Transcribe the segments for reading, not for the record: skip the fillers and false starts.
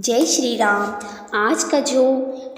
जय श्री राम। आज का जो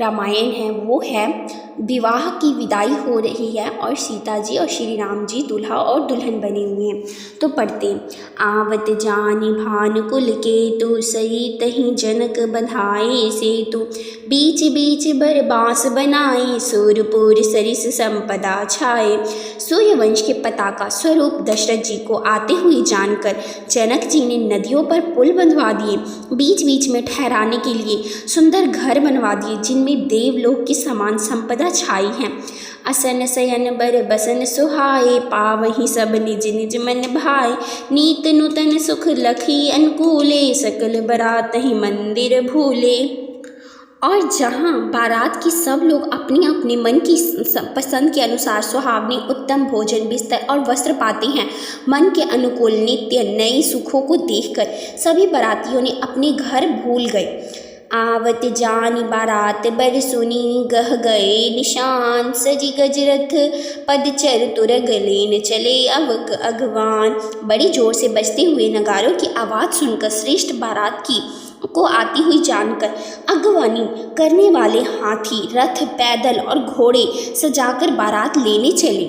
रामायण है वो है विवाह की विदाई हो रही है और सीता जी और श्री राम जी दूल्हा और दुल्हन बने हुए हैं। तो पढ़ते हैं। आवत जानि भानुकुल केतु सहित ही जनक बधाए सेतु बीच बीच बर बाँस बनाए सूरपुर सरिस संपदा छाए। सूर्यवंश के पताका स्वरूप दशरथ जी को आते हुए जानकर जनक जी ने नदियों पर पुल बंधवा दिए, बीच बीच में ठहराने के लिए सुंदर घर बनवा दिए जिनमें देवलोक की समान संपदा छाई है। असन शयन बर बसन सुहाए पावहि सब निज निज मन भाए नीत नूतन सुख लखी अनुकूले सकल बरात ही मंदिर भूले। और जहाँ बारात की सब लोग अपनी अपने मन की पसंद के अनुसार सुहावनी उत्तम भोजन बिस्तर और वस्त्र पाते हैं, मन के अनुकूल नित्य नए सुखों को देखकर सभी बारातियों ने अपने घर भूल गए। आवत जानि बारात बर सुनी गह गए निशान सजी गजरथ पद चर तुरग लेन चले अब अगवान। बड़ी जोर से बजते हुए नगारों की आवाज़ सुनकर श्रेष्ठ बारात की को आती हुई जानकर अगवानी करने वाले हाथी रथ पैदल और घोड़े सजाकर बारात लेने चले।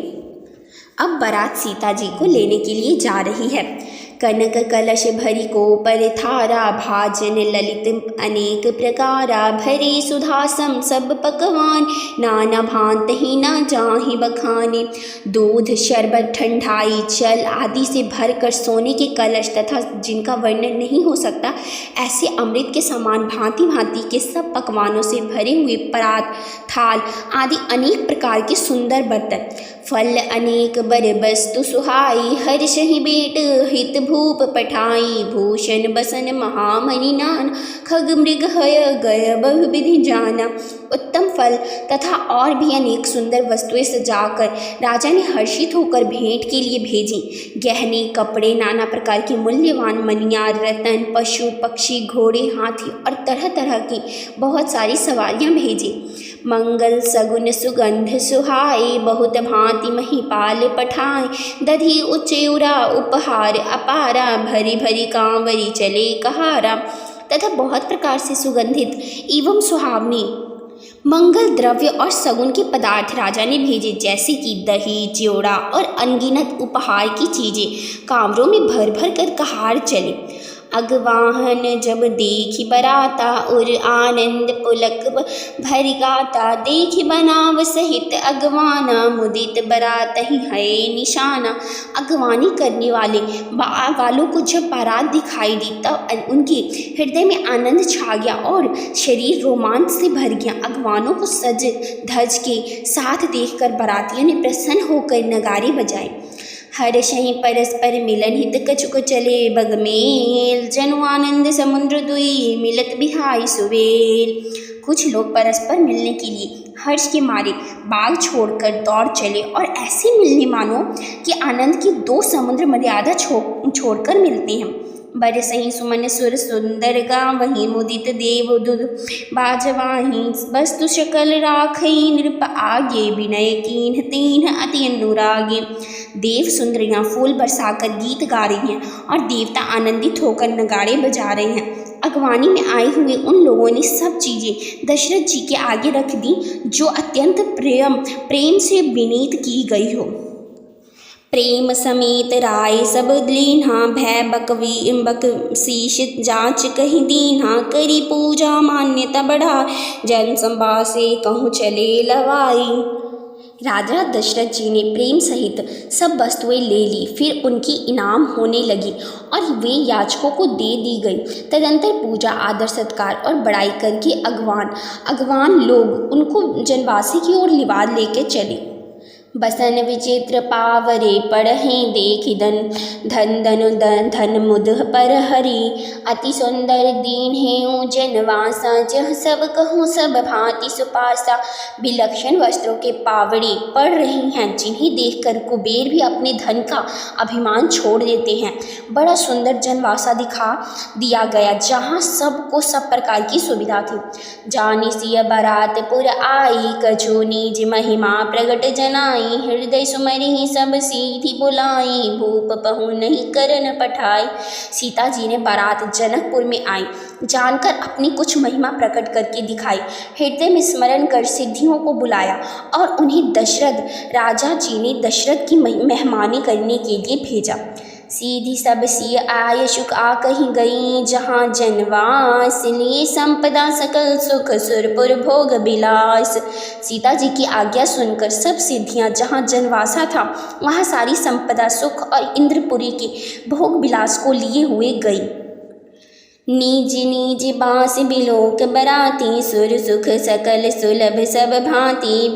अब बारात सीता जी को लेने के लिए जा रही है। कनक कलश भरी को पर थारा भाजन ललित अनेक प्रकारा भरे सुधासम सब पकवान नाना भांत ही ना जाहि बखाने। दूध शरबत ठंडाई जल आदि से भरकर सोने के कलश तथा जिनका वर्णन नहीं हो सकता ऐसे अमृत के समान भांति भांति के सब पकवानों से भरे हुए परात थाल आदि अनेक प्रकार के सुंदर बर्तन फल अनेक बर वस्तु सुहाई हर्ष ही बेट हित भूप पठाई भूषण बसन महामणि नान खग मृग हय गय बहुविधि जाना। उत्तम फल तथा और भी अनेक सुंदर वस्तुएं सजाकर राजा ने हर्षित होकर भेंट के लिए भेजी। गहने कपड़े नाना प्रकार के मूल्यवान मनियार रतन पशु पक्षी घोड़े हाथी और तरह तरह की बहुत सारी सवारियां भेजी। मंगल सगुन सुगंध सुहाए बहुत भांति महिपाल पठाए दधि उच्चौरा उपहार अपारा भरी भरी कांवरी चले कहारा। तथा बहुत प्रकार से सुगंधित एवं सुहावनी मंगल द्रव्य और सगुन के पदार्थ राजा ने भेजे, जैसे कि दही चिवड़ा और अनगिनत उपहार की चीजें कांवरों में भर भर कर कहार चले। अगवाहन जब देखी बराता और आनंद पुलक भर गाता देखी बनाव सहित अगवाना मुदित बरात ही है निशाना। अगवानी करने वालों को जब बारात दिखाई दी तब उनके हृदय में आनंद छा गया और शरीर रोमांच से भर गया। अगवानों को सज धज के साथ देखकर बारातियों ने प्रसन्न होकर नगारे बजाए। हर्षहि परस्पर मिलन हित कछुक चले बगमेल जनु आनंद समुद्र दुई मिलत बिहाई सुवेल। कुछ लोग परस्पर मिलने के लिए हर्ष के मारे बाग छोड़कर दौड़ चले और ऐसे मिलने मानो कि आनंद की दो समुद्र मर्यादा छोड़कर मिलते हैं। बरसहि सुमन सुर सुंदर गावहि मुदित देव दुध बाजवाहि वस्तु शकल राखई नृप आगे विनय कीन्ह तीन्ह अति अनुरागे। देव सुंदरियाँ फूल बरसाकर गीत गा रही हैं और देवता आनंदित होकर नगाड़े बजा रहे हैं। अगवानी में आए हुए उन लोगों ने सब चीज़ें दशरथ जी के आगे रख दी जो अत्यंत प्रेम से विनीत की गई हो। प्रेम समेत राय सब लीन्हा भय बकशीश जांच कहीं दीन्हा करी पूजा मान्यता बढ़ा जन संबासे कहूँ चले लवाई। राजा दशरथ जी ने प्रेम सहित सब वस्तुएं ले ली, फिर उनकी इनाम होने लगी और वे याचकों को दे दी गई। तदंतर पूजा आदर सत्कार और बड़ाई करके अगवान लोग उनको जनवासी की ओर लिवाद लेके चले। बसन विचित्र पावरे पढ़ें देखि धन मुद पर हरि अति सुंदर दीन है जनवासा जह सब कहूँ सब भांति सुपासा। विलक्षण वस्त्रों के पावड़े पढ़ रही हैं जिन्हें देखकर कुबेर भी अपने धन का अभिमान छोड़ देते हैं। बड़ा सुंदर जनवासा दिखा दिया गया जहाँ सबको सब प्रकार की सुविधा थी। जानी सिय बारात पुर आई कछु निज महिमा प्रगट जनाई जाई, हृदय सुमरि सब सीधी बुलाई, भूप पहुँ नहीं करन पठाई। सीता जी ने बारात जनकपुर में आई, जानकर अपनी कुछ महिमा प्रकट करके दिखाई, हृदय में स्मरण कर सिद्धियों को बुलाया और उन्हें दशरथ राजा जी ने दशरथ की मेहमानी करने के लिए भेजा। सीधी सब सी आय सुख आ कहीं गई, जहाँ जनवास लिए संपदा सकल सुख, सुरपुर भोग बिलास। सीता जी की आज्ञा सुनकर सब सिद्धियाँ जहाँ जनवासा था वहाँ सारी संपदा सुख और इंद्रपुरी के भोग बिलास को लिए हुए गई। निज निज बास बिलोक बराती, सुर सुख सकल सुलभ सब भांति,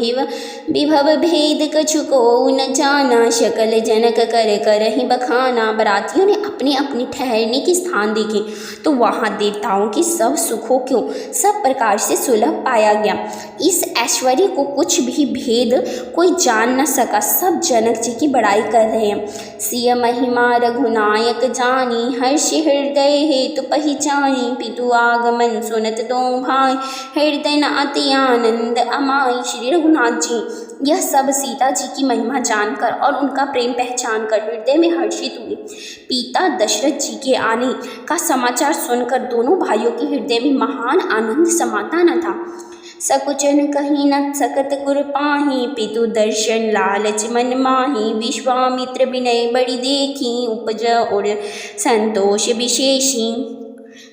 विभव भेद कछु को न जाना, शकल जनक कर करहि बखाना। बरातियों ने अपने अपने ठहरने के स्थान देखे तो वहाँ देवताओं के सब सुखों को सब प्रकार से सुलभ पाया गया। इस ऐश्वर्य को कुछ भी भेद कोई जान न सका। सब जनक जी की बड़ाई कर रहे हैं। सिय महिमा रघुनायक जानी, हर्ष हृदय हेतु पहिचानी, पितु आगमन सुनत दो भाई, हृदय न अति आनंद अमाई। श्री रघुनाथ जी यह सब सीता जी की महिमा जानकर और उनका प्रेम पहचान कर हृदय में हर्षित हुए। पिता दशरथ जी के आने का समाचार सुनकर दोनों भाइयों के हृदय में महान आनंद समाता न था। सकुचन कहीं न सकत गुर पाही, पितु दर्शन लालच मन माही, विश्वामित्र विनय बड़ी देखी, उपज और संतोष विशेषी।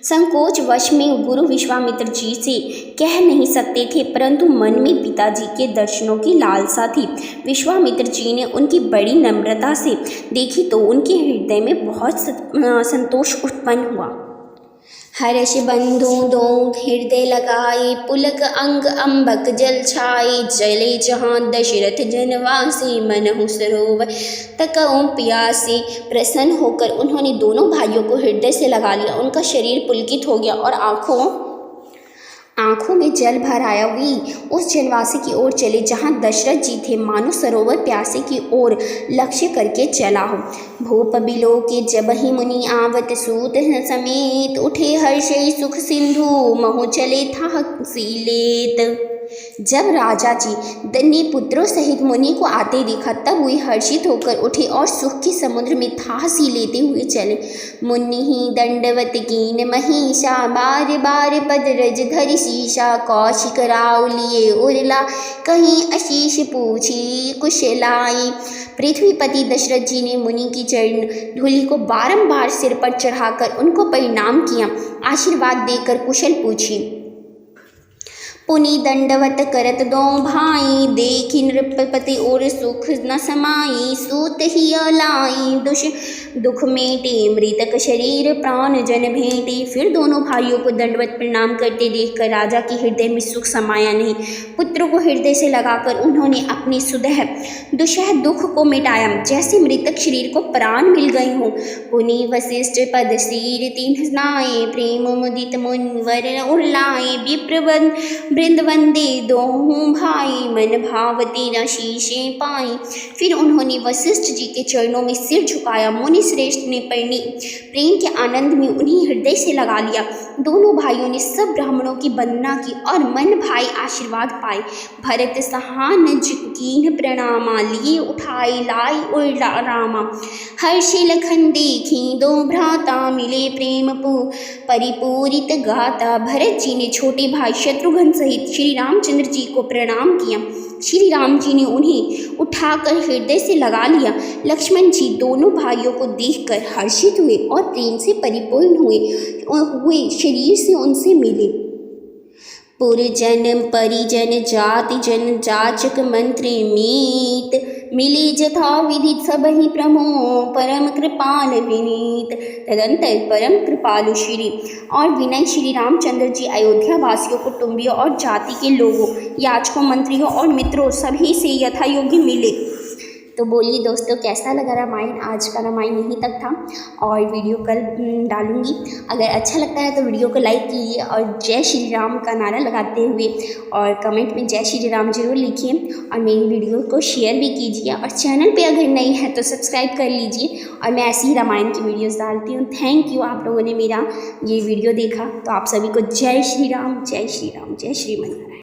संकोच वश में गुरु विश्वामित्र जी से कह नहीं सकते थे, परंतु मन में पिताजी के दर्शनों की लालसा थी। विश्वामित्र जी ने उनकी बड़ी नम्रता से देखी तो उनके हृदय में बहुत संतोष उत्पन्न हुआ। हर्ष बंधु दो हृदय लगाए, पुलक अंग अम्बक जल छाए, जले जहाँ दशरथ जनवासी, मनहु सरोवर तकऊँ प्यासे। प्रसन्न होकर उन्होंने दोनों भाइयों को हृदय से लगा लिया। उनका शरीर पुलकित हो गया और आँखों में जल भर आया। वे उस जनवासी की ओर चले जहाँ दशरथ जी थे, मानो सरोवर प्यासे की ओर लक्ष्य करके चला हो। भूप बिलो के जब ही मुनि आवत, सूत समेत उठे हर्ष सुख सिंधु, महु चले था सीलेत। जब राजा जी ने पुत्रों सहित मुनि को आते देखा तब वे हर्षित होकर उठे और सुख के समुद्र में थासी लेते हुए चले। मुनि ही दंडवत कीन महिषा, बार बार पदरज धरि शीशा, कौशिक राव लिए उरला, कहीं आशीष पूछी कुशलाई। पृथ्वीपति दशरथ जी ने मुनि की चरण धूलि को बारंबार सिर पर चढ़ाकर उनको प्रणाम किया, आशीर्वाद देकर कुशल पूछी। पुनि दंडवत करत दो भाई, देखी नृपति और सुख न समाई, सूत ही लाई दुख मेटे, मृतक शरीर प्राण जन भेंटे। फिर दोनों भाइयों को दंडवत प्रणाम करते देखकर राजा के हृदय में सुख समाया नहीं। पुत्र को हृदय से लगाकर उन्होंने अपने सुदह दुशह दुख को मिटाया, जैसे मृतक शरीर को प्राण मिल गए हों। पुनि वशिष्ठ पद सिर तिन्ह नाए, प्रेम मुदित मुनिवर उरलाए, विप्रवन वृंद वंदे दोहूँ भाई, मन भावती न शीशे पाई। फिर उन्होंने वशिष्ठ जी के चरणों में सिर झुकाया। मुनि श्रेष्ठ ने प्रेम के आनंद में उन्हें हृदय से लगा लिया। दोनों भाइयों ने सब ब्राह्मणों की वंदना की और मन भाई आशीर्वाद पाए। भरत सहान कीन प्रणामा, लिए उठाए लाई और रामा, हर्षि लखन देखी दो भ्राता, मिले प्रेम परिपूरित गाता। भरत जी ने छोटे भाई शत्रुघ्न सहित श्री रामचंद्र जी को प्रणाम किया। श्री राम जी ने उन्हें उठाकर हृदय से लगा लिया। लक्ष्मण जी दोनों भाइयों को देखकर हर्षित हुए और प्रेम से परिपूर्ण हुए शरीर से उनसे मिले। पुरजन परिजन जाति जन जाचक मंत्री मीत, मिले जथा विधि सब ही प्रमो, परम कृपाल विनीत। तदंतर परम कृपालु श्री और विनय श्री रामचंद्र जी अयोध्या वासियों, कुटुंबियों और जाति के लोगों, याचकों, मंत्रियों और मित्रों सभी से यथायोग्य मिले। तो बोलिए दोस्तों, कैसा लगा रामायण? आज का रामायण यहीं तक था और वीडियो कल डालूंगी। अगर अच्छा लगता है तो वीडियो को लाइक कीजिए और जय श्री राम का नारा लगाते हुए और कमेंट में जय श्री राम जरूर लिखिए और मेरी वीडियो को शेयर भी कीजिए और चैनल पे अगर नई है तो सब्सक्राइब कर लीजिए और मैं ऐसी ही रामायण की वीडियोस डालती हूँ। थैंक यू, आप लोगों ने मेरा ये वीडियो देखा। तो आप सभी को जय श्री राम, जय श्री राम, जय श्री मन।